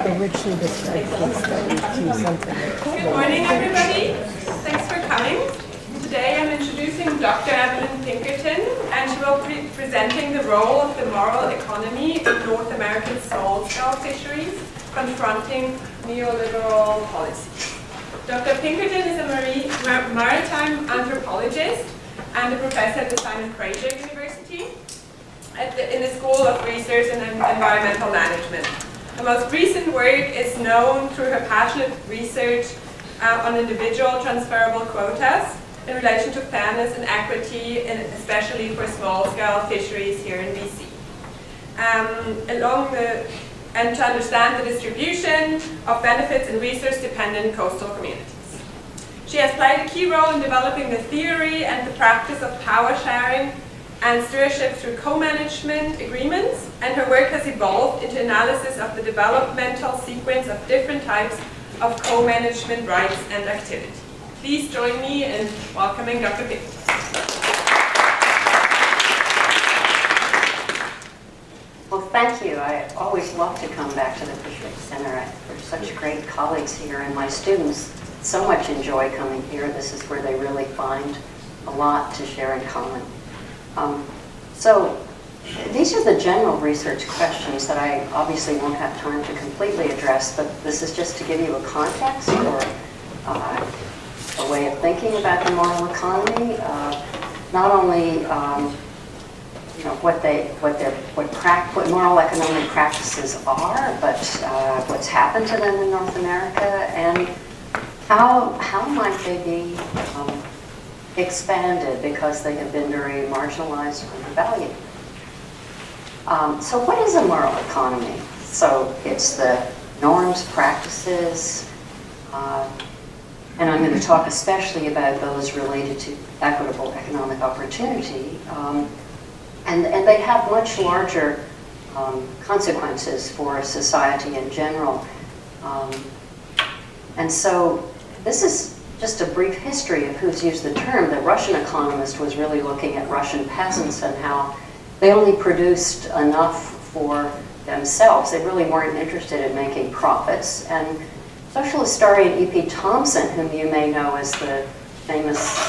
richly described case study to something. Good morning, everybody. Thanks for coming. Today I'm introducing Dr. Evelyn Pinkerton, and she will be presenting the role of the moral economy in North American small-scale fisheries, confronting neoliberal policies. Dr. Pinkerton is a maritime anthropologist and a professor at the Simon Fraser University in the School of Research and Environmental Management. Her most recent work is known through her passionate research on individual transferable quotas in relation to fairness and equity, especially for small-scale fisheries here in BC. And to understand the distribution of benefits in resource-dependent coastal communities. She has played a key role in developing the theory and the practice of power sharing and stewardship through co-management agreements, and her work has evolved into analysis of the developmental sequence of different types of co-management rights and activity. Please join me in welcoming Dr. Pinkerton. Well, thank you. I always love to come back to the Fisheries Center. There's such great colleagues here, and my students so much enjoy coming here. This is where they really find a lot to share in common. So these are the general research questions that I obviously won't have time to completely address, but this is just to give you a context or a way of thinking about the moral economy. Not only what moral economic practices are, but what's happened to them in North America, and how might they be expanded because they have been very marginalized and undervalued. So what is a moral economy? So it's the norms, practices, and I'm going to talk especially about those related to equitable economic opportunity. And they have much larger consequences for society in general. And so this is just a brief history of who's used the term. The Russian economist was really looking at Russian peasants and how they only produced enough for themselves. They really weren't interested in making profits. And social historian E.P. Thompson, whom you may know as the famous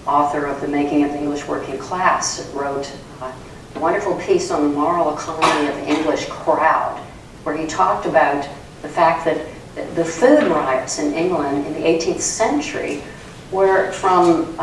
author of The Making of the English Working Class, wrote a wonderful piece on the moral economy of the English crowd, where he talked about the fact that the food riots in England in the 18th century were from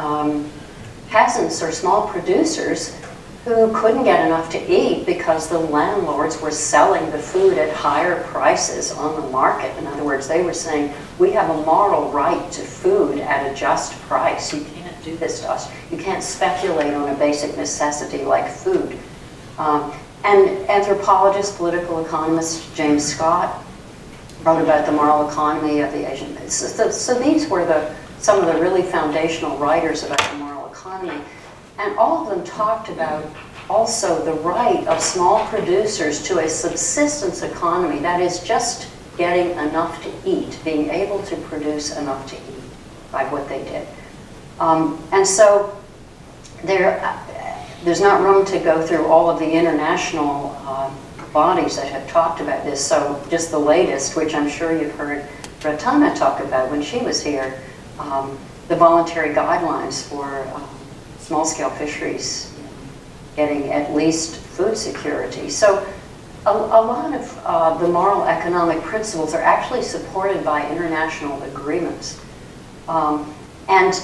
peasants or small producers who couldn't get enough to eat because the landlords were selling the food at higher prices on the market. In other words, they were saying, we have a moral right to food at a just price. You can't do this to us. You can't speculate on a basic necessity like food. And anthropologist, political economist James Scott wrote about the moral economy of the Asian. So these were some of the really foundational writers about the moral economy. And all of them talked about also the right of small producers to a subsistence economy, that is just getting enough to eat, being able to produce enough to eat by what they did. And so there's not room to go through all of the international bodies that have talked about this. So just the latest, which I'm sure you've heard Ratana talk about when she was here, the voluntary guidelines for small-scale fisheries getting at least food security. So a lot of the moral economic principles are actually supported by international agreements. And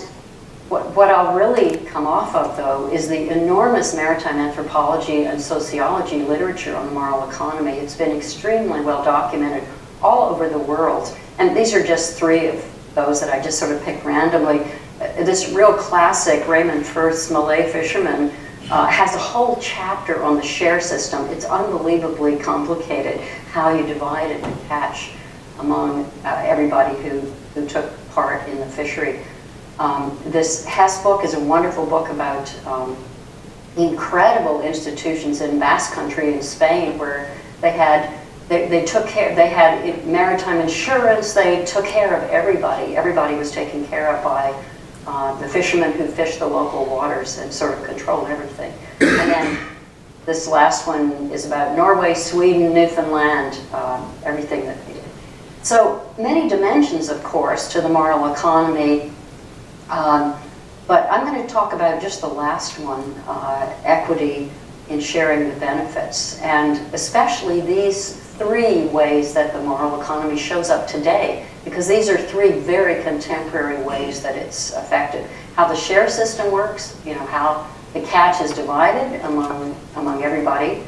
what I'll really come off of, though, is the enormous maritime anthropology and sociology literature on the moral economy. It's been extremely well documented all over the world. And these are just three of those that I just sort of picked randomly. This real classic, Raymond Firth's Malay Fisherman, has a whole chapter on the share system. It's unbelievably complicated how you divide it and catch among everybody who took part in the fishery. This Hess book is a wonderful book about incredible institutions in Basque Country in Spain, where they had maritime insurance. They took care of everybody. Everybody was taken care of by the fishermen who fished the local waters and sort of controlled everything. And then this last one is about Norway, Sweden, Newfoundland, everything that So many dimensions, of course, to the moral economy, but I'm going to talk about just the last one, equity in sharing the benefits, and especially these three ways that the moral economy shows up today, because these are three very contemporary ways that it's affected. How the share system works, how the catch is divided among everybody,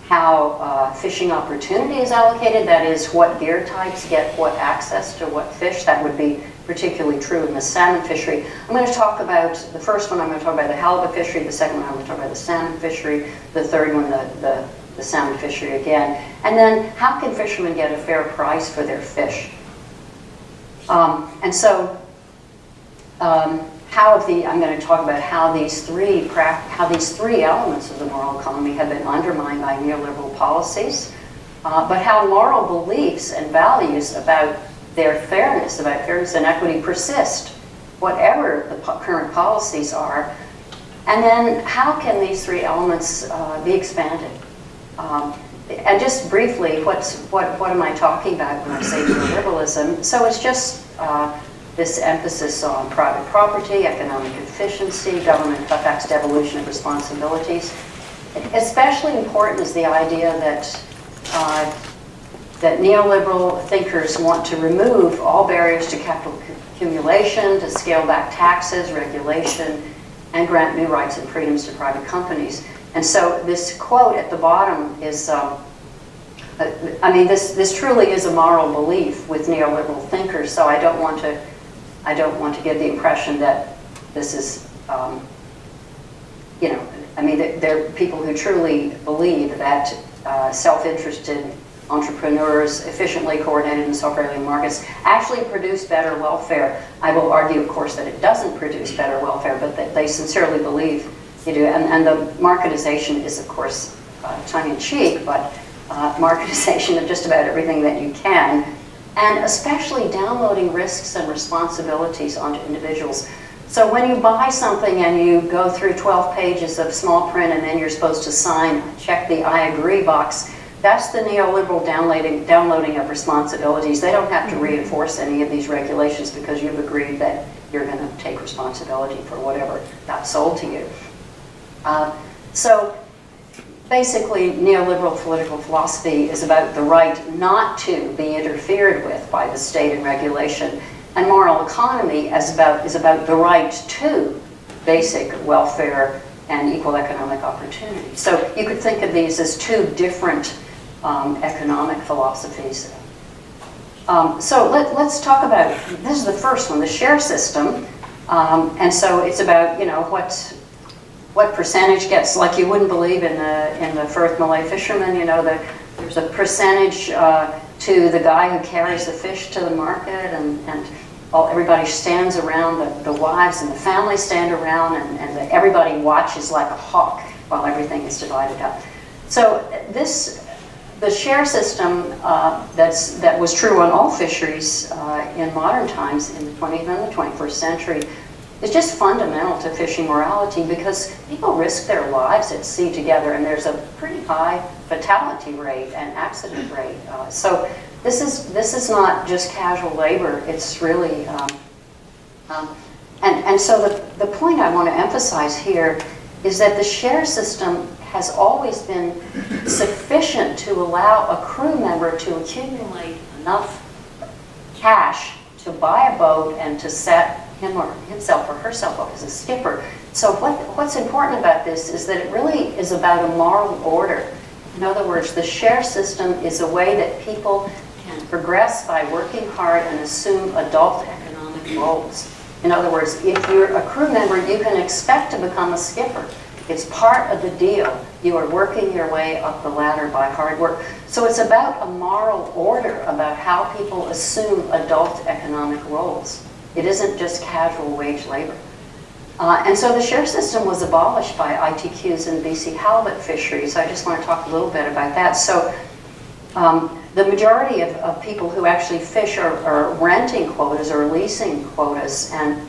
how fishing opportunity is allocated, that is, what gear types get what access to what fish. That would be particularly true in the salmon fishery. I'm going to talk about, the first one I'm going to talk about the halibut fishery, the second one I'm going to talk about the salmon fishery, the third one the salmon fishery again. And then how can fishermen get a fair price for their fish? I'm going to talk about how these three elements of the moral economy have been undermined by neoliberal policies, but how moral beliefs and values about fairness and equity persist, whatever the current policies are. And then how can these three elements be expanded? And just briefly, what am I talking about when I say neoliberalism? So it's just this emphasis on private property, economic efficiency, government cutbacks, devolution of responsibilities. Especially important is the idea that neoliberal thinkers want to remove all barriers to capital accumulation, to scale back taxes, regulation, and grant new rights and freedoms to private companies. And so this quote at the bottom is, this truly is a moral belief with neoliberal thinkers, so I don't want to give the impression that this is, there are people who truly believe that self-interested entrepreneurs, efficiently coordinated and self-regulating markets actually produce better welfare. I will argue, of course, that it doesn't produce better welfare, but that they sincerely believe you do. And the marketization is, of course, tongue-in-cheek, but marketization of just about everything that you can, and especially downloading risks and responsibilities onto individuals. So when you buy something and you go through 12 pages of small print and then you're supposed to check the I agree box, that's the neoliberal downloading of responsibilities. They don't have to reinforce any of these regulations because you've agreed that you're going to take responsibility for whatever got sold to you. So basically, neoliberal political philosophy is about the right not to be interfered with by the state and regulation, and moral economy is about the right to basic welfare and equal economic opportunity. So you could think of these as two different economic philosophies. So let's talk about, this is the first one, the share system. And so it's about, what percentage gets, like you wouldn't believe in the Firth Malay fishermen, there's a percentage to the guy who carries the fish to the market, and everybody stands around, the wives and the family stand around, and everybody watches like a hawk while everything is divided up. So the share system that was true on all fisheries in modern times, in the 20th and the 21st century, is just fundamental to fishing morality, because people risk their lives at sea together, and there's a pretty high fatality rate and accident rate. So this is not just casual labor. It's really, and so the point I want to emphasize here is that the share system has always been sufficient to allow a crew member to accumulate enough cash to buy a boat and to set himself or herself up as a skipper. So what's important about this is that it really is about a moral order. In other words, the share system is a way that people can progress by working hard and assume adult economic roles. In other words, if you're a crew member, you can expect to become a skipper. It's part of the deal. You are working your way up the ladder by hard work. So it's about a moral order about how people assume adult economic roles. It isn't just casual wage labor. And so the share system was abolished by ITQs in BC halibut fisheries. I just want to talk a little bit about that. So the majority of people who actually fish are renting quotas or leasing quotas. And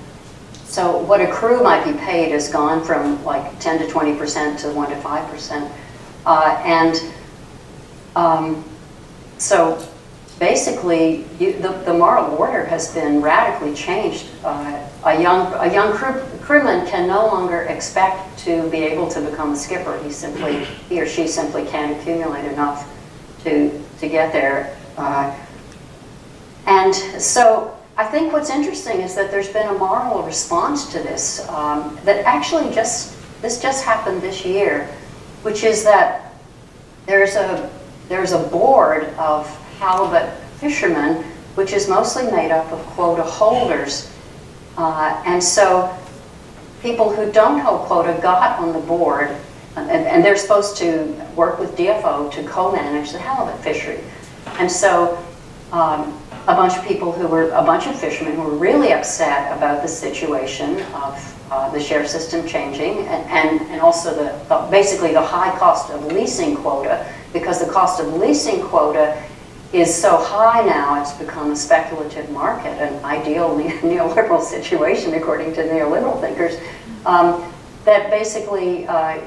so what a crew might be paid has gone from like 10 to 20% to 1 to 5%. So basically, the moral order has been radically changed. A young crewman can no longer expect to be able to become a skipper. He or she simply can't accumulate enough to get there. And so I think what's interesting is that there's been a moral response to this that actually this just happened this year, which is that there's a board of halibut fishermen, which is mostly made up of quota holders. And so people who don't hold quota got on the board, and they're supposed to work with DFO to co-manage the halibut fishery. And so a bunch of fishermen who were really upset about the situation of the share system changing, and also basically the high cost of leasing quota, because the cost of leasing quota is so high now, it's become a speculative market, an ideal neoliberal situation according to neoliberal thinkers, that basically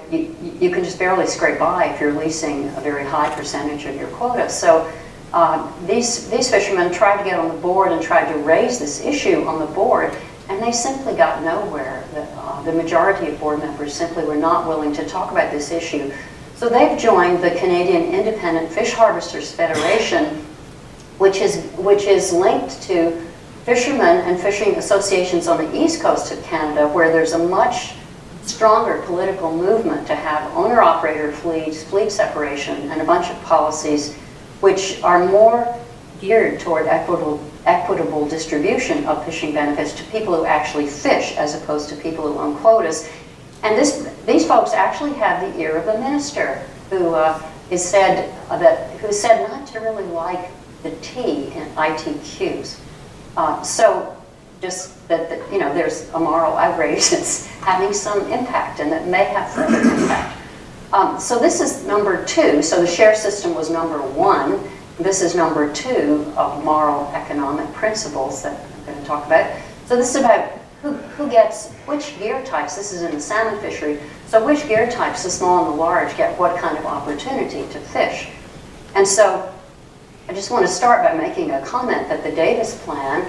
you can just barely scrape by if you're leasing a very high percentage of your quota. So these fishermen tried to get on the board and tried to raise this issue on the board, and they simply got nowhere. The majority of board members simply were not willing to talk about this issue. So they've joined the Canadian Independent Fish Harvesters Federation, which is linked to fishermen and fishing associations on the east coast of Canada, where there's a much stronger political movement to have owner-operator fleets, fleet separation, and a bunch of policies which are more geared toward equitable distribution of fishing benefits to people who actually fish as opposed to people who own quotas. And these folks actually have the ear of the minister, who said not to really like the T in ITQs. So just that there's a moral outrage that's having some impact, and that may have further impact. So this is number 2. So the share system was number 1. This is number 2 of moral economic principles that I'm going to talk about. So this is about who gets which gear types. This is in the salmon fishery. So which gear types, the small and the large, get what kind of opportunity to fish? And so I just want to start by making a comment that the Davis Plan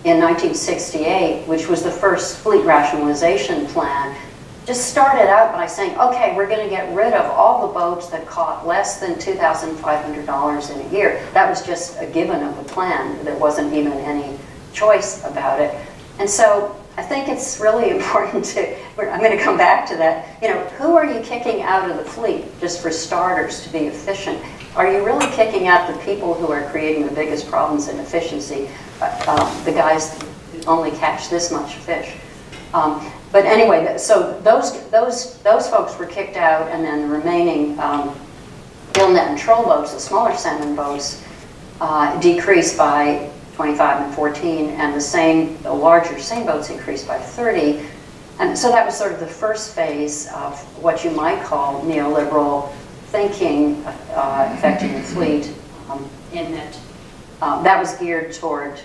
in 1968, which was the first fleet rationalization plan, just started out by saying, okay, we're going to get rid of all the boats that caught less than $2,500 in a year. That was just a given of the plan. There wasn't even any choice about it. And so I think it's really important to, I'm going to come back to that, who are you kicking out of the fleet, just for starters, to be efficient? Are you really kicking out the people who are creating the biggest problems in efficiency, the guys who only catch this much fish? But anyway, so those folks were kicked out, and then the remaining gill net and troll boats, the smaller salmon boats, decreased by 25 and 14, and the larger seine boats increased by 30. And so that was sort of the first phase of what you might call neoliberal thinking affecting the fleet, in that that was geared toward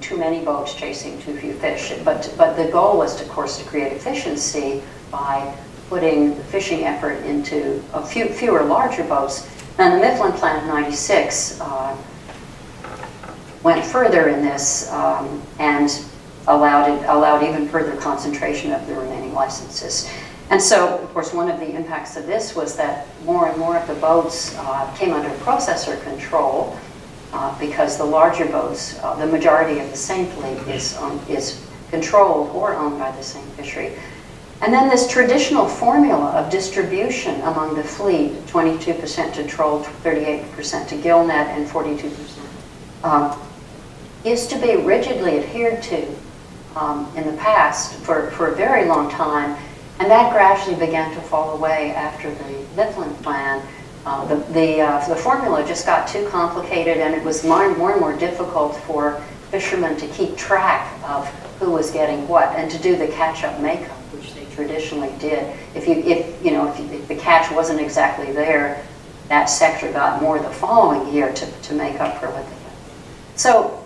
too many boats chasing too few fish. But the goal was, of course, to create efficiency by putting the fishing effort into fewer larger boats. And the Mifflin Plan of '96 went further in this and allowed even further concentration of the remaining licenses. And so, of course, one of the impacts of this was that more and more of the boats came under processor control, because the larger boats, the majority of the seine fleet is controlled or owned by the seine fishery. And then this traditional formula of distribution among the fleet, 22% to troll, 38% to gill net, and 42%, used to be rigidly adhered to in the past for a very long time, and that gradually began to fall away after the Mifflin Plan. The formula just got too complicated, and it was more and more difficult for fishermen to keep track of who was getting what, and to do the catch-up makeup, which they traditionally did. If the catch wasn't exactly there, that sector got more the following year to make up for what they got. So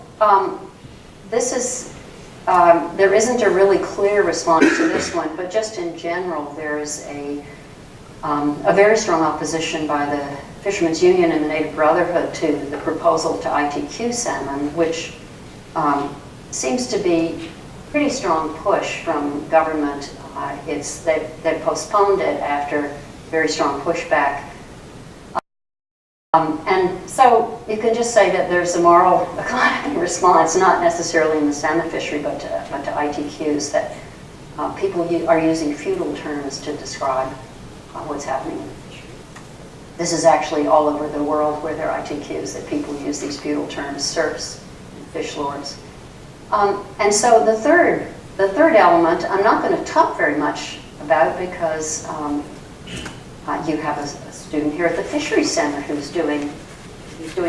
there isn't a really clear response to this one, but just in general, there is a very strong opposition by the Fishermen's Union and the Native Brotherhood to the proposal to ITQ salmon, which seems to be pretty strong push from government. They've postponed it after very strong pushback. And so you can just say that there's a moral economy response, not necessarily in the salmon fishery, but to ITQs, that people are using feudal terms to describe what's happening in the fishery. This is actually all over the world where there are ITQs that people use these feudal terms, serfs and fish lords. And so the third element, I'm not going to talk very much about because you have a student here at the Fisheries Center who's doing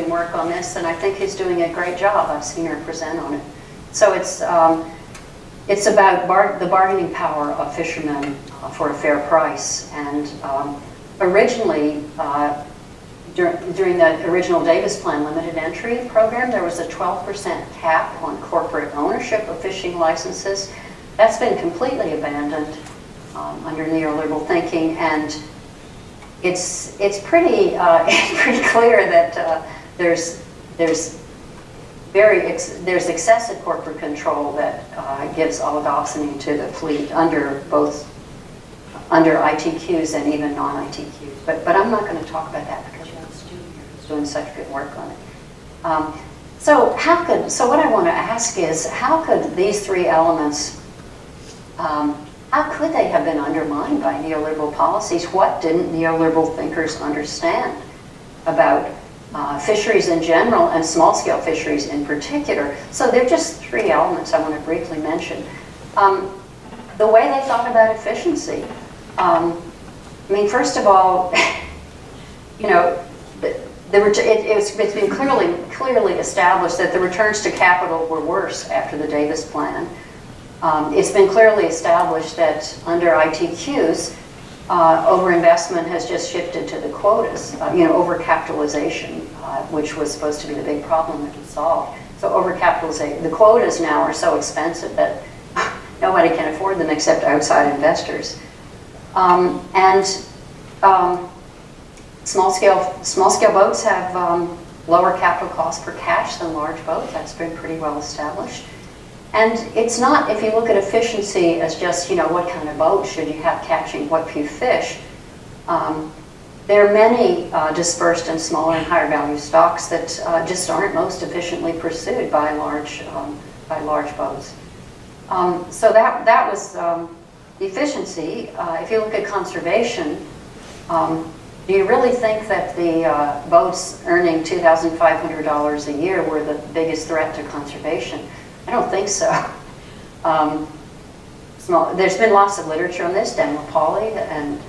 work on this, and I think he's doing a great job. I've seen her present on it. So it's about the bargaining power of fishermen for a fair price. And originally, during the original Davis Plan limited entry program, there was a 12% cap on corporate ownership of fishing licenses. That's been completely abandoned under neoliberal thinking, and it's pretty clear that there's excessive corporate control that gives oligopsony to the fleet under ITQs and even non-ITQs. But I'm not going to talk about that because you have a student here who's doing such good work on it. So what I want to ask is, how could these three elements, how could they have been undermined by neoliberal policies? What didn't neoliberal thinkers understand about fisheries in general and small-scale fisheries in particular? So they're just three elements I want to briefly mention. The way they thought about efficiency. I mean, first of all, you know, it's been clearly established that the returns to capital were worse after the Davis Plan. It's been clearly established that under ITQs, overinvestment has just shifted to the quotas, overcapitalization, which was supposed to be the big problem that we solved. So overcapitalization, the quotas now are so expensive that nobody can afford them except outside investors. Small-scale boats have lower capital costs per catch than large boats. That's been pretty well established. And it's not, if you look at efficiency as just, what kind of boat should you have catching what few fish, there are many dispersed and smaller and higher value stocks that just aren't most efficiently pursued by large boats. So that was the efficiency. If you look at conservation, do you really think that the boats earning $2,500 a year were the biggest threat to conservation? I don't think so. There's been lots of literature on this. Dan Pauly and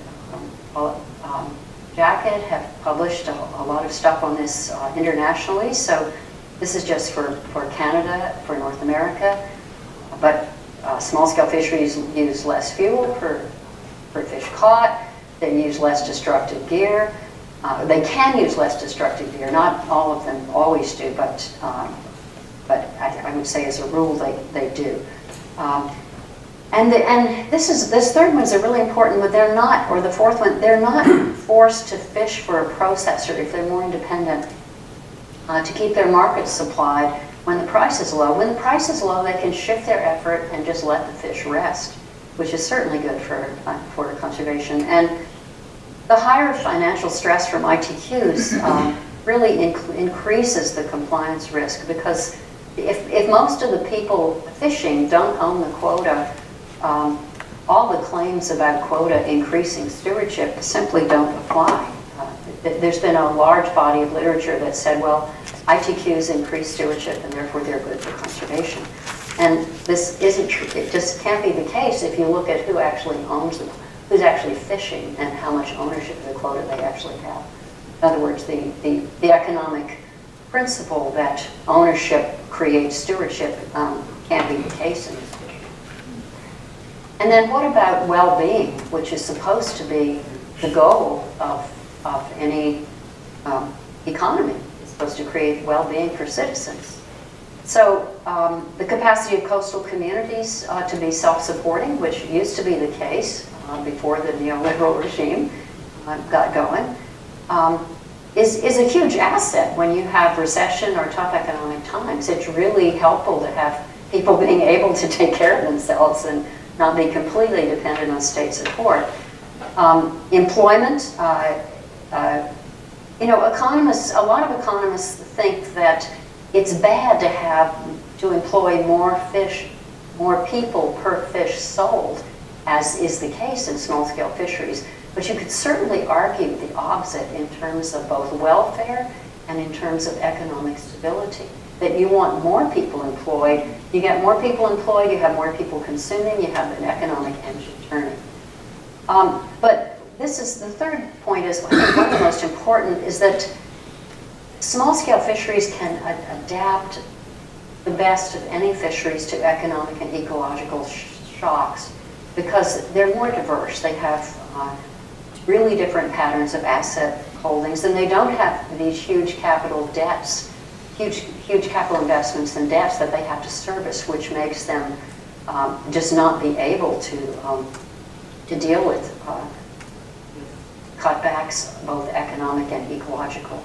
Jacket have published a lot of stuff on this internationally. So this is just for Canada, for North America. But small-scale fisheries use less fuel per fish caught. They use less destructive gear. They can use less destructive gear. Not all of them always do, but I would say as a rule they do. And this third one is really important, but they're not, or the fourth one, they're not forced to fish for a processor if they're more independent to keep their markets supplied when the price is low. When the price is low, they can shift their effort and just let the fish rest, which is certainly good for conservation. And the higher financial stress from ITQs really increases the compliance risk, because if most of the people fishing don't own the quota, all the claims about quota increasing stewardship simply don't apply. There's been a large body of literature that said, well, ITQs increase stewardship and therefore they're good for conservation. And this isn't true. It just can't be the case if you look at who actually owns them, who's actually fishing, and how much ownership of the quota they actually have. In other words, the economic principle that ownership creates stewardship can't be the case in this fishery. And then what about well-being, which is supposed to be the goal of any economy? It's supposed to create well-being for citizens. So the capacity of coastal communities to be self-supporting, which used to be the case before the neoliberal regime got going. is a huge asset when you have recession or tough economic times. It's really helpful to have people being able to take care of themselves and not be completely dependent on state support. Employment, you know, economists, a lot of economists think that it's bad to employ more people per fish sold, as is the case in small-scale fisheries. But you could certainly argue the opposite in terms of both welfare and in terms of economic stability. That you want more people employed. You get more people employed, you have more people consuming, you have an economic engine turning. But this is, the third point is, I think one of the most important, is that small-scale fisheries can adapt the best of any fisheries to economic and ecological shocks because they're more diverse. They have really different patterns of asset holdings, and they don't have these huge capital debts, huge capital investments and debts that they have to service, which makes them just not be able to deal with cutbacks, both economic and ecological.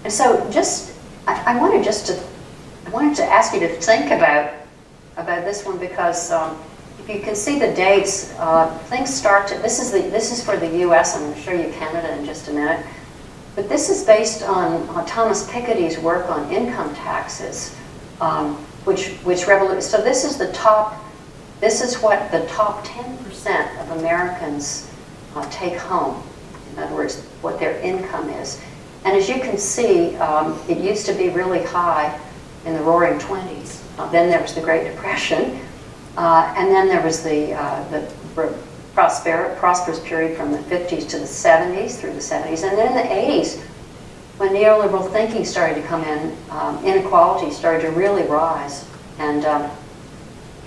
And so, I wanted to ask you to think about this one because if you can see the dates, things start to. This is for the U.S. I'm going to show you Canada in just a minute. But this is based on Thomas Piketty's work on income taxes, which so this is the top. This is what the top 10% of Americans take home. In other words, what their income is. And as you can see, it used to be really high in the Roaring '20s. Then there was the Great Depression, and then there was the prosperous period from the 50s to the 70s, through the 70s, and then in the 80s, when neoliberal thinking started to come in, inequality started to really rise, and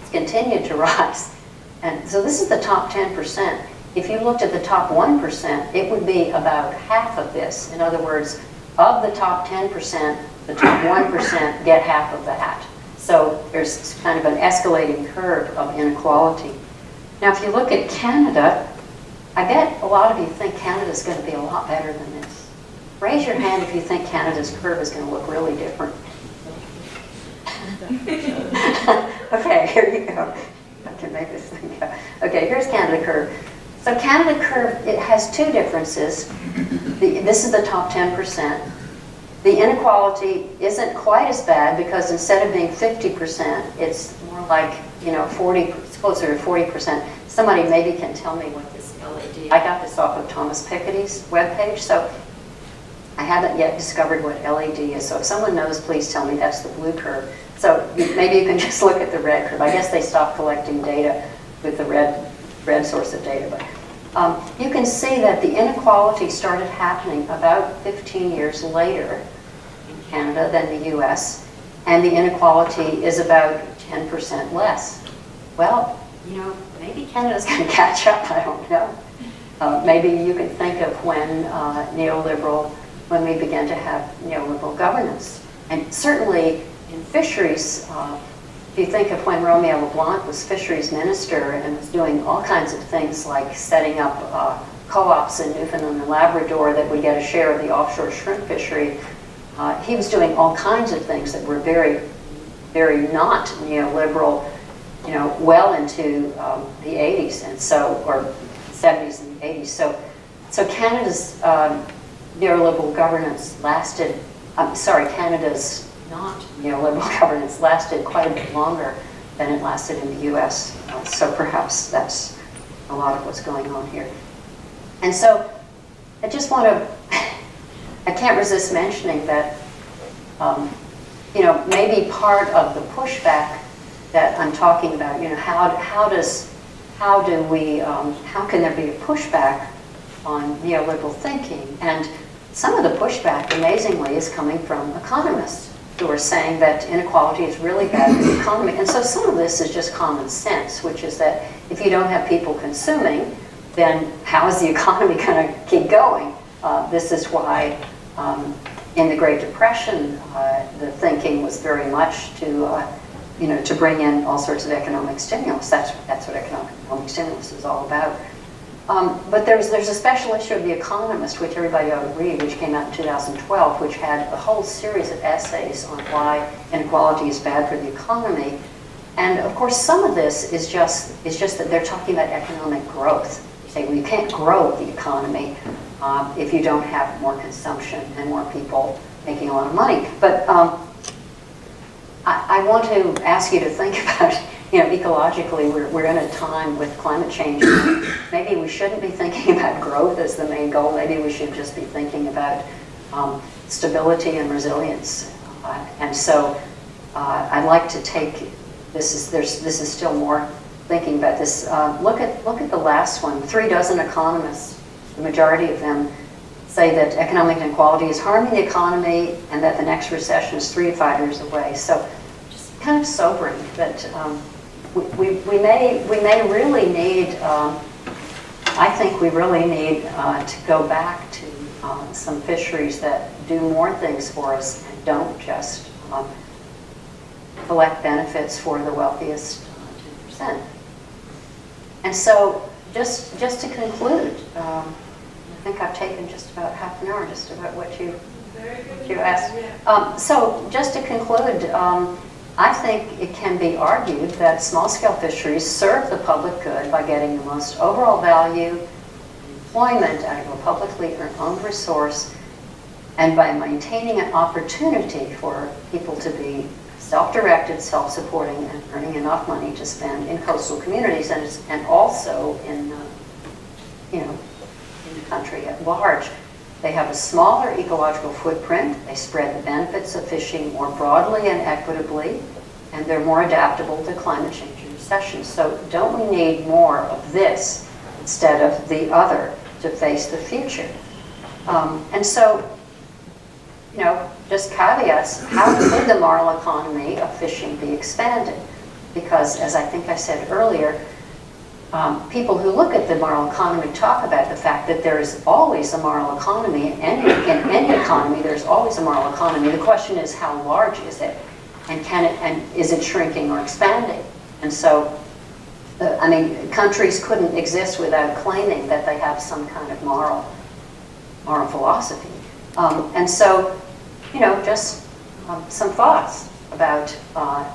it's continued to rise. And so this is the top 10%. If you looked at the top 1%, it would be about half of this. In other words, of the top 10%, the top 1% get half of that. So there's kind of an escalating curve of inequality. Now, if you look at Canada, I bet a lot of you think Canada's going to be a lot better than this. Raise your hand if you think Canada's curve is going to look really different. Okay, here you go. I can make this thing go. Okay, here's Canada curve. So Canada curve, it has two differences. This is the top 10%. The inequality isn't quite as bad because instead of being 50%, it's more like, 40, it's closer to 40%. Somebody maybe can tell me what this LED, I got this off of Thomas Piketty's webpage, so I haven't yet discovered what LED is. So if someone knows, please tell me. That's the blue curve. So maybe you can just look at the red curve. I guess they stopped collecting data with the red source of data. But you can see that the inequality started happening about 15 years later in Canada than the US, and the inequality is about 10% less. Well, maybe Canada's going to catch up, I don't know. Maybe you can think of when when we began to have neoliberal governance. And certainly in fisheries, if you think of when Romeo LeBlanc was fisheries minister and was doing all kinds of things like setting up co-ops in Newfoundland and Labrador that would get a share of the offshore shrimp fishery, he was doing all kinds of things that were very, very not neoliberal, well into the 80s and so, or 70s and 80s. So Canada's neoliberal governance lasted, Canada's not neoliberal governance lasted quite a bit longer than it lasted in the US. So perhaps that's a lot of what's going on here. And so I just want to, I can't resist mentioning that, maybe part of the pushback that I'm talking about, how can there be a pushback on neoliberal thinking? And some of the pushback, amazingly, is coming from economists who are saying that inequality is really bad for the economy. And so some of this is just common sense, which is that if you don't have people consuming, then how is the economy going to keep going? This is why in the Great Depression, the thinking was very much to bring in all sorts of economic stimulus. That's what economic stimulus is all about. But there's a special issue of The Economist, which everybody ought to read, which came out in 2012, which had a whole series of essays on why inequality is bad for the economy. And of course, some of this is just that they're talking about economic growth. Say, well, you can't grow the economy if you don't have more consumption and more people making a lot of money. But I want to ask you to think about, ecologically, we're in a time with climate change. Maybe we shouldn't be thinking about growth as the main goal. Maybe we should just be thinking about stability and resilience. And so I'd like to take, this is still more thinking about this. Look at the last one. 36 economists, the majority of them, say that economic inequality is harming the economy and that the next recession is 3 to 5 years away. So just kind of sobering that we may really need, I think we really need to go back to some fisheries that do more things for us and don't just collect benefits for the wealthiest 10%. And so just to conclude, I think I've taken just about half an hour, just about what you asked. So just to conclude, I think it can be argued that small-scale fisheries serve the public good by getting the most overall value, employment out of a publicly owned resource, and by maintaining an opportunity for people to be self-directed, self-supporting, and earning enough money to spend in coastal communities and also in the country at large. They have a smaller ecological footprint, they spread the benefits of fishing more broadly and equitably, and they're more adaptable to climate change and recession. So don't we need more of this instead of the other to face the future? And so, just caveats, how could the moral economy of fishing be expanded? Because as I think I said earlier, people who look at the moral economy talk about the fact that there is always a moral economy. In any economy, there's always a moral economy. The question is, how large is it? And is it shrinking or expanding? And so, countries couldn't exist without claiming that they have some kind of moral philosophy. And so, just some thoughts about on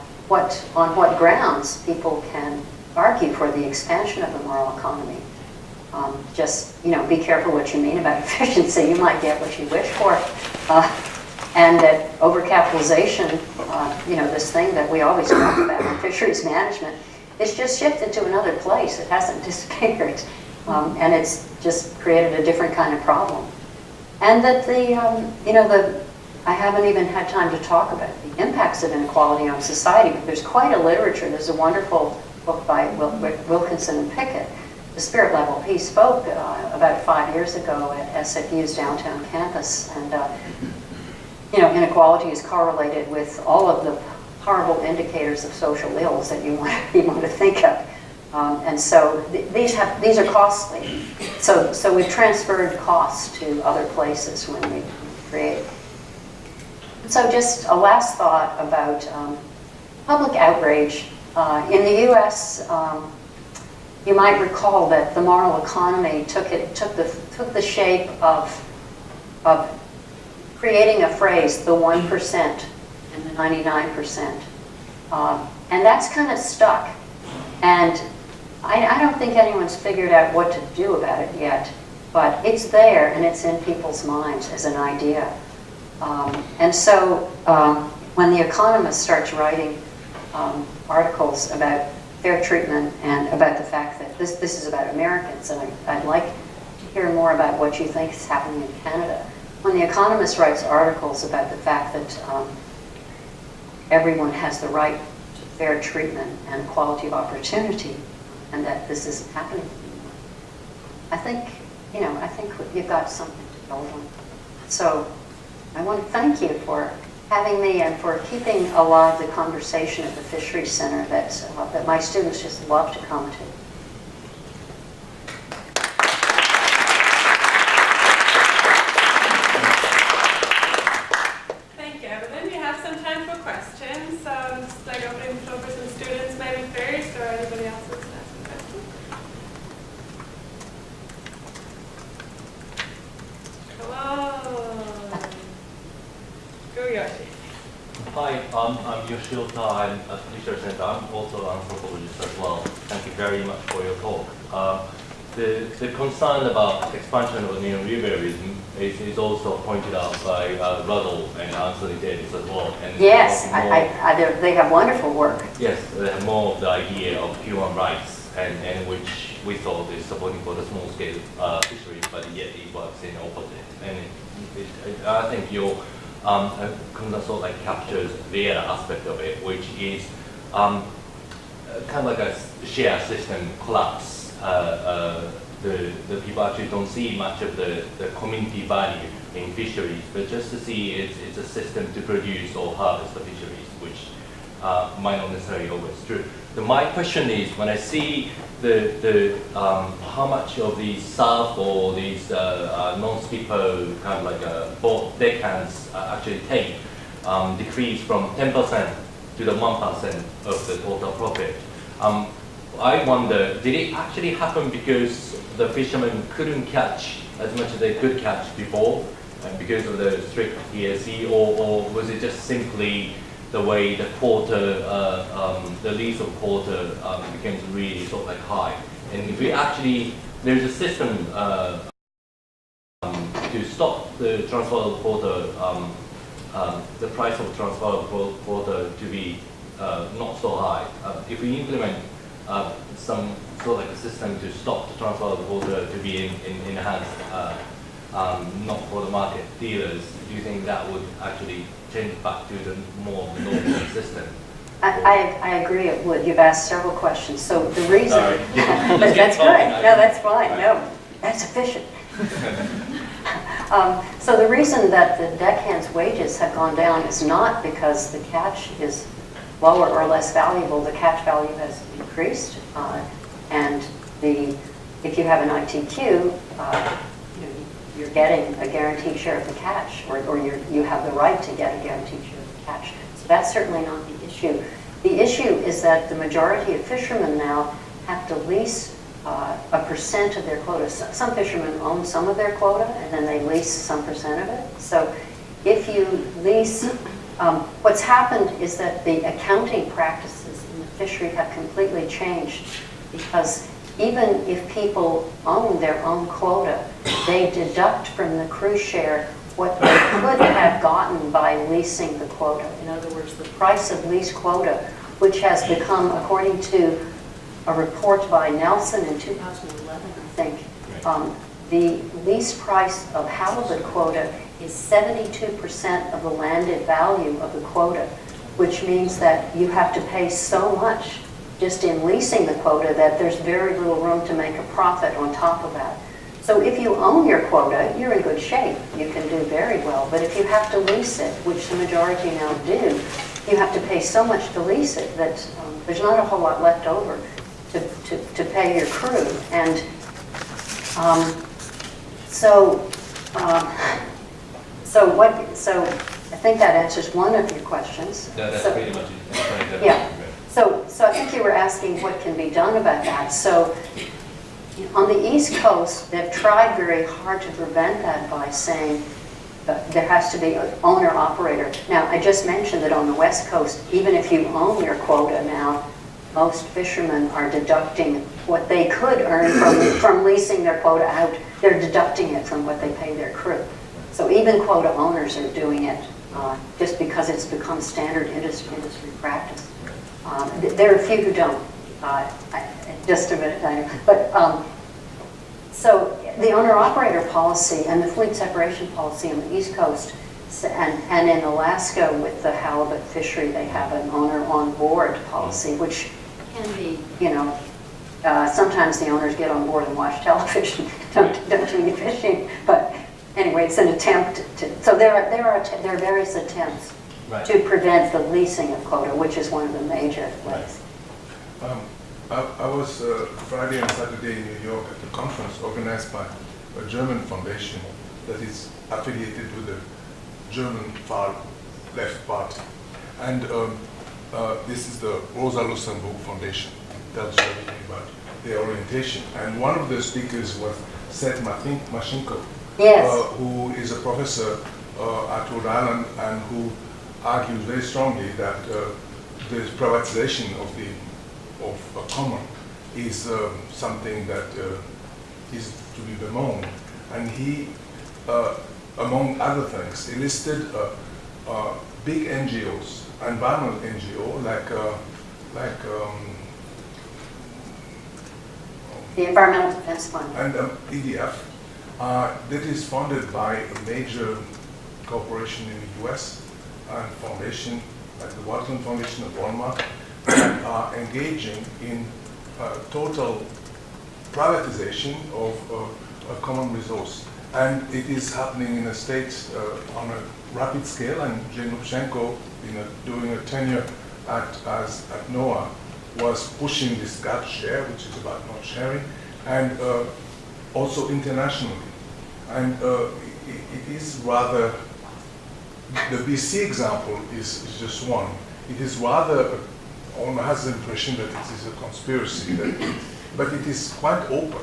what grounds people can argue for the expansion of the moral economy. Be careful what you mean about efficiency. You might get what you wish for. And that overcapitalization, this thing that we always talk about in fisheries management, it's just shifted to another place. It hasn't disappeared. And it's just created a different kind of problem. And that I haven't even had time to talk about the impacts of inequality on society, but there's quite a literature. There's a wonderful book by Wilkinson and Pickett, The Spirit Level. He spoke about 5 years ago at SFU's downtown campus, and inequality is correlated with all of the horrible indicators of social ills that you want to think of. And so these are costly. So we've transferred costs to other places when we create. So just a last thought about public outrage. In the U.S., you might recall that the moral economy took the shape of creating a phrase, the 1% and the 99%. And that's kind of stuck. And I don't think anyone's figured out what to do about it yet, but it's there and it's in people's minds as an idea. And so when The Economist starts writing articles about fair treatment and about the fact that this is about Americans, and I'd like to hear more about what you think is happening in Canada. When The Economist writes articles about the fact that everyone has the right to fair treatment and equality of opportunity, and that this isn't happening, I think you've got something to build on. So I want to thank you for having me and for keeping alive the conversation at the Fisheries Center that my students just love to come to. Thank you, Evelyn. We have some time for questions. Just like opening the floor for some students, maybe first, or anybody else wants to ask a question. I'm Yoshioka. I'm at Fisheries Center. I'm also an anthropologist as well. Thank you very much for your talk. The concern about expansion of neoliberalism is also pointed out by Ruddle and Anthony Davis as well. And Yes, they have wonderful work. yes, they have more of the idea of human rights, and which we thought is supporting for the small scale fisheries, but yet it works in opposite. And I think your kind of sort of like captures the other aspect of it, which is kind of like a share system collapse. The people actually don't see much of the community value in fisheries, but just to see it's a system to produce or harvest the fisheries, which might not necessarily always true. My question is, when I see the how much of these SAF or these non-skipper kind of like boat deckhands actually take decrease from 10% to the 1% of the total profit. I wonder, did it actually happen because the fishermen couldn't catch as much as they could catch before, because of the strict PSC, or was it just simply the way the quota, the lease of quota becomes really sort of like high? And if we actually, there's a system to stop the transfer of quota, the price of transfer of quota to be not so high. If we implement some sort of like a system to stop the transfer of quota to be enhanced, not for the market dealers, do you think that would actually change back to the more normal system? I agree it would. You've asked several questions. So the reason, Sorry. that's good. No, that's fine. No, that's efficient. So the reason that the deckhands' wages have gone down is not because the catch is lower or less valuable. The catch value has increased, and if you have an ITQ, you're getting a guaranteed share of the catch, or you have the right to get a guaranteed share of the catch. So that's certainly not the issue. The issue is that the majority of fishermen now have to lease a percent of their quota. Some fishermen own some of their quota, and then they lease some percent of it. So if you lease, what's happened is that the accounting practices in the fishery have completely changed, because even if people own their own quota, they deduct from the crew share what they could have gotten by leasing the quota. In other words, the price of lease quota, which has become, according to a report by Nelson in 2011, I think, the lease price of halibut quota is 72% of the landed value of the quota, which means that you have to pay so much just in leasing the quota that there's very little room to make a profit on top of that. So if you own your quota, you're in good shape. You can do very well. But if you have to lease it, which the majority now do, you have to pay so much to lease it that there's not a whole lot left over to pay your crew. And so I think that answers one of your questions. No, that's pretty much it. Yeah. So I think you were asking what can be done about that. So on the East Coast, they've tried very hard to prevent that by saying that there has to be an owner-operator. Now, I just mentioned that on the West Coast, even if you own your quota now, most fishermen are deducting what they could earn from leasing their quota out. They're deducting it from what they pay their crew. So even quota owners are doing it just because it's become standard industry practice. There are a few who don't. Just a minute, but so the owner-operator policy and the fleet separation policy on the East Coast, and in Alaska with the halibut fishery, they have an owner-on-board policy, which can be, sometimes the owners get on board and watch television, don't do any fishing, but anyway, it's an attempt to. So there are various attempts to prevent the leasing of quota, which is one of the major ways. I was Friday and Saturday in New York at a conference organized by a German foundation that is affiliated with the German far left party. And this is the Rosa Luxemburg Foundation. Tells you everything about their orientation. And one of the speakers was Seth Mashinko, yes. Who is a professor at Rhode Island and who argues very strongly that the privatization of a common is something that is to be bemoaned. And he, among other things, he listed big NGOs, environmental NGO like the Environmental Defense Fund. And EDF, that is funded by a major corporation in the US and foundation, like the Washington Foundation of Walmart, that are engaging in total privatization of a common resource. And it is happening in the States on a rapid scale, and Jane Lubchenco, during a tenure at NOAA, was pushing this gap share, which is about not sharing, and also internationally. And it is rather, the BC example is just one. It is rather, one has the impression that it is a conspiracy, but it is quite open.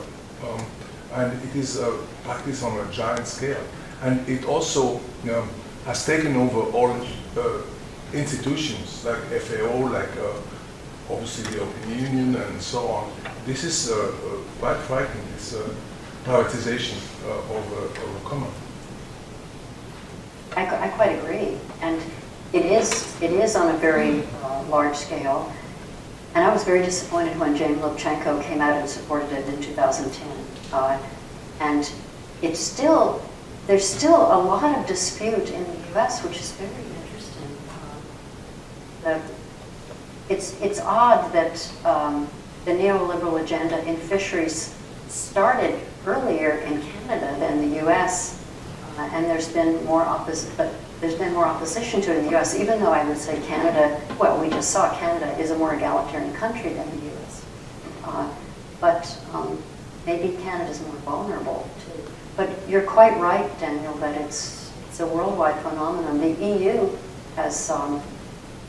And it is a practice on a giant scale. And it also has taken over all institutions like FAO, like obviously the European Union and so on. This is quite frightening, this privatization of a common. I quite agree. And it is on a very large scale. And I was very disappointed when Jane Lubchenco came out and supported it in 2010. And there's still a lot of dispute in the U.S., which is very interesting. It's odd that the neoliberal agenda in fisheries started earlier in Canada than the U.S., and there's been more opposition to it in the U.S., even though I would say Canada, well, we just saw Canada is a more egalitarian country than the U.S. But maybe Canada's more vulnerable too. But you're quite right, Daniel, that it's a worldwide phenomenon. The EU has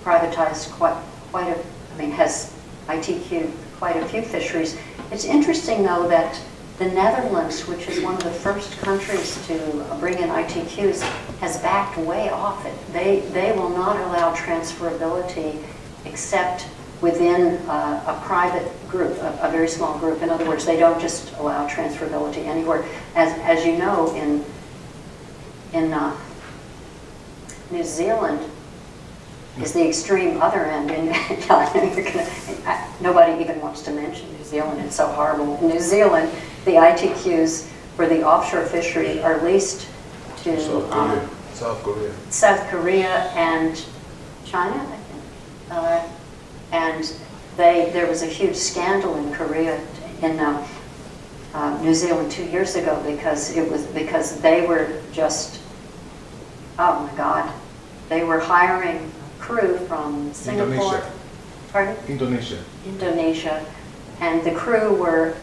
privatized has ITQ'd quite a few fisheries. It's interesting, though, that the Netherlands, which is one of the first countries to bring in ITQs, has backed way off it. They will not allow transferability except within a private group, a very small group. In other words, they don't just allow transferability anywhere. As you know, in New Zealand is the extreme other end. Nobody even wants to mention New Zealand. It's so horrible. In New Zealand, the ITQs for the offshore fishery are leased to South Korea and China, I think. And there was a huge scandal in Korea, in New Zealand 2 years ago, because they were just, oh my God, they were hiring crew from Singapore. Indonesia. Pardon? Indonesia, and the crew were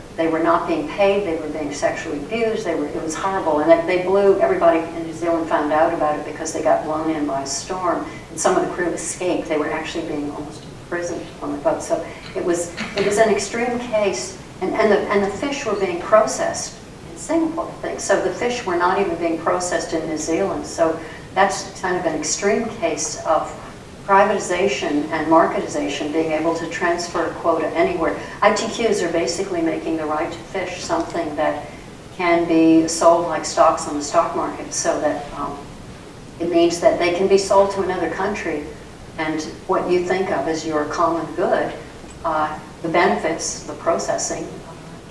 not being paid. They were being sexually abused. It was horrible, and they blew. Everybody in New Zealand found out about it because they got blown in by a storm, and some of the crew escaped. They were actually being almost imprisoned on the boat. So it was an extreme case, and the fish were being processed in Singapore, I think. So the fish were not even being processed in New Zealand. So that's kind of an extreme case of privatization and marketization, being able to transfer a quota anywhere. ITQs are basically making the right to fish something that can be sold like stocks on the stock market, so that it means that they can be sold to another country, and what you think of as your common good, the benefits, the processing,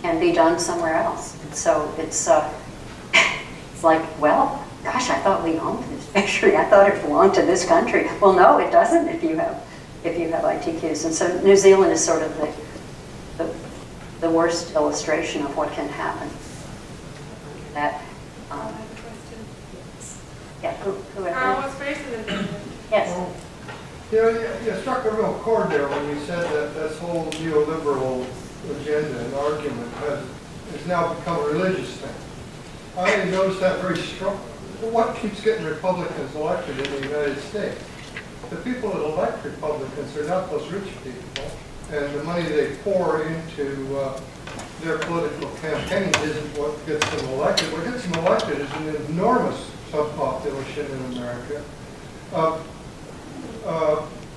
can be done somewhere else. And so it's like, well, gosh, I thought we owned this fishery. I thought it belonged to this country. Well, no, it doesn't if you have ITQs. And so New Zealand is sort of the worst illustration of what can happen. That. I have a question. Yeah. What's based in the Yes. You struck a real chord there when you said that this whole neoliberal agenda and argument has now become a religious thing. I noticed that very strong. What keeps getting Republicans elected in the United States? The people that elect Republicans are not those rich people, and the money they pour into their political campaigns isn't what gets them elected. What gets them elected is an enormous subpopulation in America.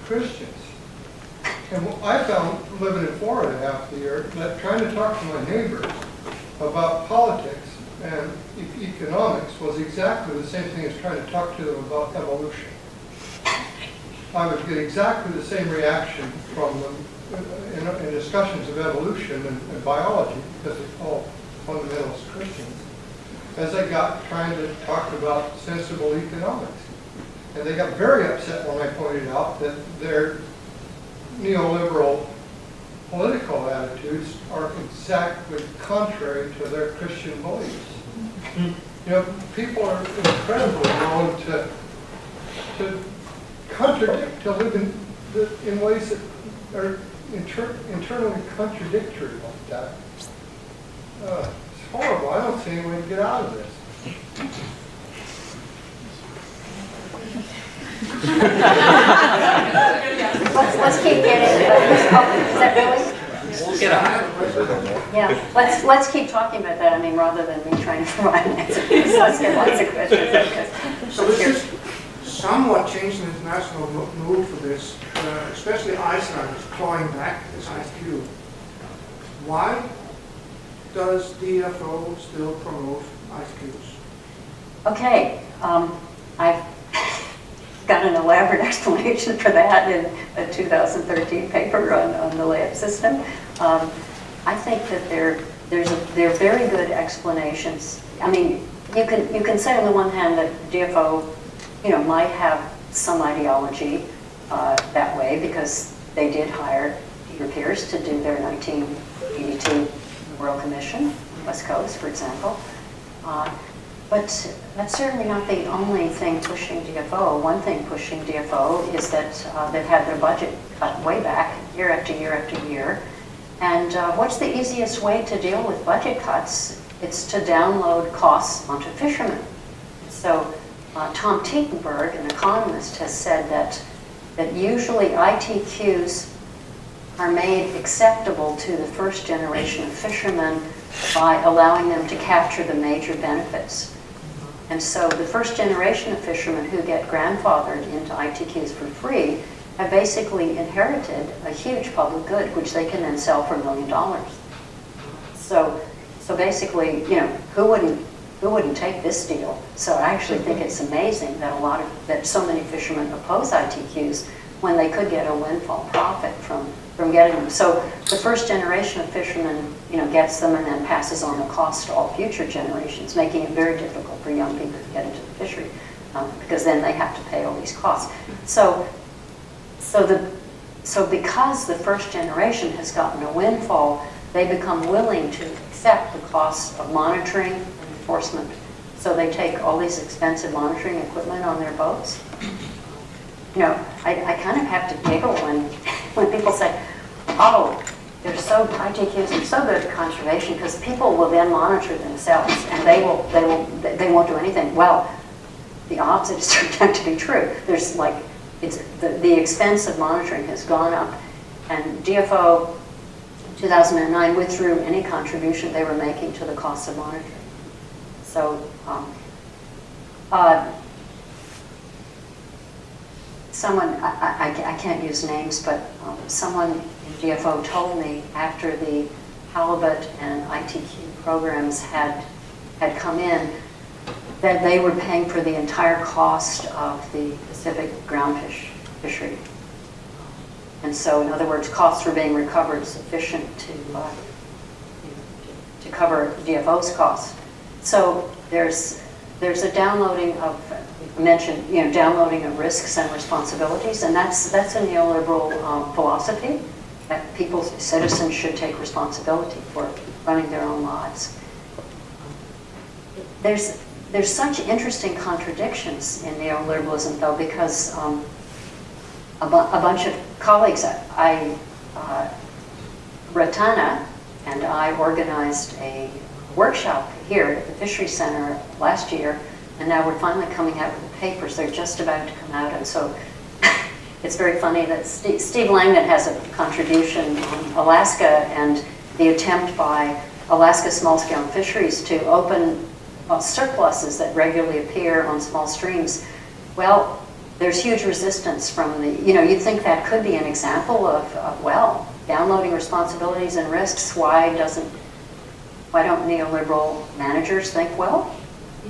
Christians. And what I found, living in Florida half the year, that trying to talk to my neighbors about politics and economics was exactly the same thing as trying to talk to them about evolution. I would get exactly the same reaction from them in discussions of evolution and biology, because it's all fundamentalist Christians, as I got trying to talk about sensible economics. And they got very upset when I pointed out that their neoliberal political attitudes are exactly contrary to their Christian beliefs. You know, people are incredibly willing to contradict, to live in ways that are internally contradictory like that. It's horrible. I don't see any way to get out of this. Let's keep getting, is that really? We'll get out. Yeah, let's keep talking about that. I mean, rather than me trying to provide an answer, let's get lots of questions. So this is somewhat changed the international mood for this, especially Iceland is clawing back this ice cube. Why does DFO still promote ice cubes? Okay, I've got an elaborate explanation for that in a 2013 paper on the layup system. I think that they're very good explanations. I mean, you can say on the one hand that DFO, might have some ideology that way, because they did hire your peers to do their 1982 Royal Commission, West Coast, for example. But that's certainly not the only thing pushing DFO. One thing pushing DFO is that they've had their budget cut way back, year after year after year. And what's the easiest way to deal with budget cuts? It's to download costs onto fishermen. So Tom Tietenberg, an economist, has said that usually ITQs are made acceptable to the first generation of fishermen by allowing them to capture the major benefits. And so the first generation of fishermen who get grandfathered into ITQs for free have basically inherited a huge public good, which they can then sell for $1 million. So basically, who wouldn't take this deal? So I actually think it's amazing that so many fishermen oppose ITQs when they could get a windfall profit from getting them. So the first generation of fishermen, gets them and then passes on the cost to all future generations, making it very difficult for young people to get into the fishery, because then they have to pay all these costs. So because the first generation has gotten a windfall, they become willing to accept the cost of monitoring and enforcement. So they take all these expensive monitoring equipment on their boats. I kind of have to giggle when people say, oh, ITQs are so good at conservation because people will then monitor themselves and they won't do anything. Well, the opposite has turned out to be true. There's the expense of monitoring has gone up, and DFO in 2009 withdrew any contribution they were making to the cost of monitoring. So someone, I can't use names, but someone in DFO told me after the halibut and ITQ programs had come in that they were paying for the entire cost of the Pacific groundfish fishery. And so, in other words, costs were being recovered sufficient to cover DFO's costs. So there's a downloading of, downloading of risks and responsibilities, and that's a neoliberal philosophy, that citizens should take responsibility for running their own lives. There's such interesting contradictions in neoliberalism, though, because a bunch of colleagues, Ratana and I organized a workshop here at the Fisheries Center last year, and now we're finally coming out with the papers. They're just about to come out, and so it's very funny that Steve Langdon has a contribution on Alaska and the attempt by Alaska small-scale fisheries to open surpluses that regularly appear on small streams. Well, there's huge resistance from the, you'd think that could be an example of well, downloading responsibilities and risks. Why don't neoliberal managers think, well,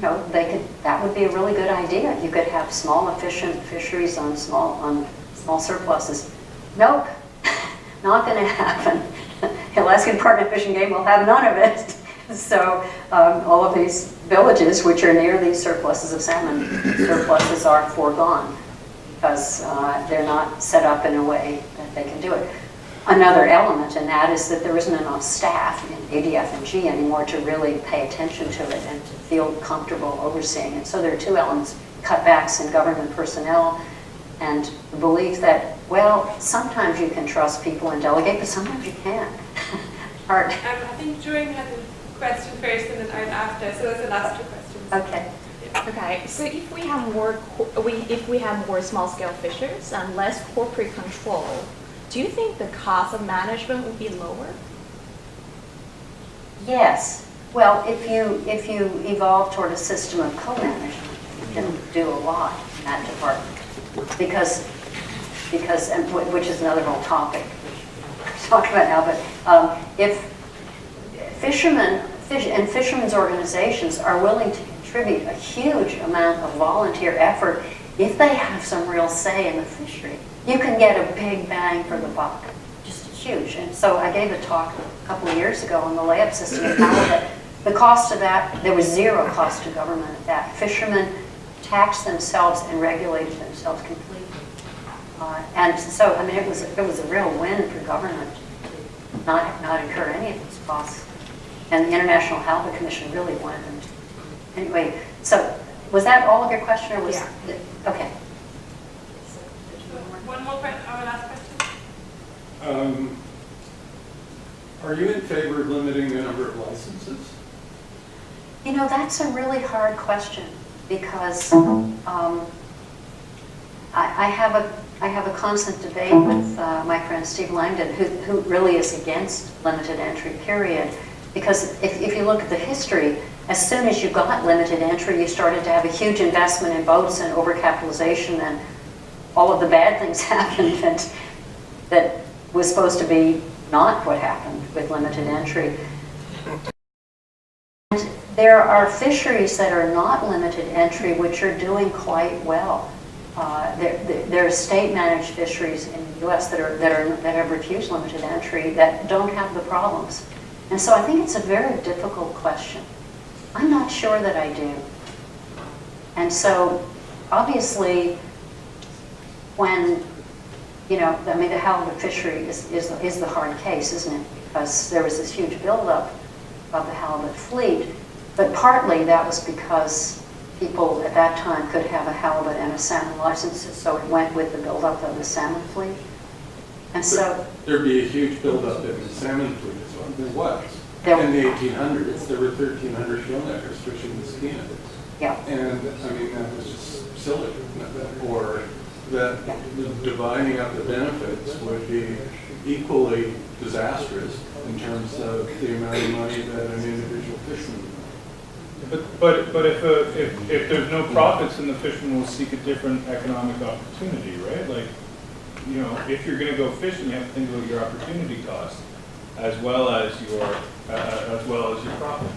that would be a really good idea. You could have small, efficient fisheries on small surpluses. Nope, not going to happen. The Alaskan Department of Fish and Game will have none of it. So all of these villages, which are near these surpluses of salmon, surpluses are foregone because they're not set up in a way that they can do it. Another element in that is that there isn't enough staff in ADF&G anymore to really pay attention to it and to feel comfortable overseeing it. So there are two elements: cutbacks in government personnel and the belief that, well, sometimes you can trust people and delegate, but sometimes you can't. Hard. I think Joy had a question first and then I after, so those are the last two questions. Okay. Okay, so if we have more small-scale fishers and less corporate control, do you think the cost of management would be lower? Yes. Well, if you evolve toward a system of co-management, you can do a lot in that department. Because and which is another whole topic which we'll talk about now, but if fishermen's organizations are willing to contribute a huge amount of volunteer effort, if they have some real say in the fishery, you can get a big bang for the buck, just huge. And so I gave a talk a couple of years ago on the layup system and how that the cost of that, there was zero cost to government at that. Fishermen taxed themselves and regulated themselves completely. And so, I mean, it was a real win for government to not incur any of these costs. And the International Halibut Commission really won. And anyway, so was that all of your question, or was Yeah. Okay. One more question, our last question. Are you in favor of limiting the number of licenses? That's a really hard question because I have a constant debate with my friend Steve Langdon, who really is against limited entry, period. Because if you look at the history, as soon as you got limited entry, you started to have a huge investment in boats and overcapitalization, and all of the bad things happened that was supposed to be not what happened with limited entry. And there are fisheries that are not limited entry which are doing quite well. There are state-managed fisheries in the U.S. that have refused limited entry that don't have the problems. And so I think it's a very difficult question. I'm not sure that I do. And so obviously when, the halibut fishery is the hard case, isn't it? Because there was this huge buildup of the halibut fleet, but partly that was because people at that time could have a halibut and a salmon license, so it went with the buildup of the salmon fleet. And so there'd be a huge buildup in the salmon fleet as well. There was. In the 1800s, there were 1,300 filmmakers fishing the skeena. Yeah. And that was just silly. Or that the dividing up the benefits would be equally disastrous in terms of the amount of money that an individual fisherman would. But if there's no profits, then the fisherman will seek a different economic opportunity, right? Like, if you're going to go fishing, you have to think about your opportunity cost as well as your profits.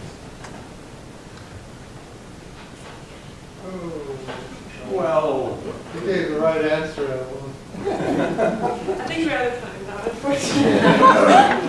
Well, You gave the right answer, Evelyn. I think we're out of time now, unfortunately.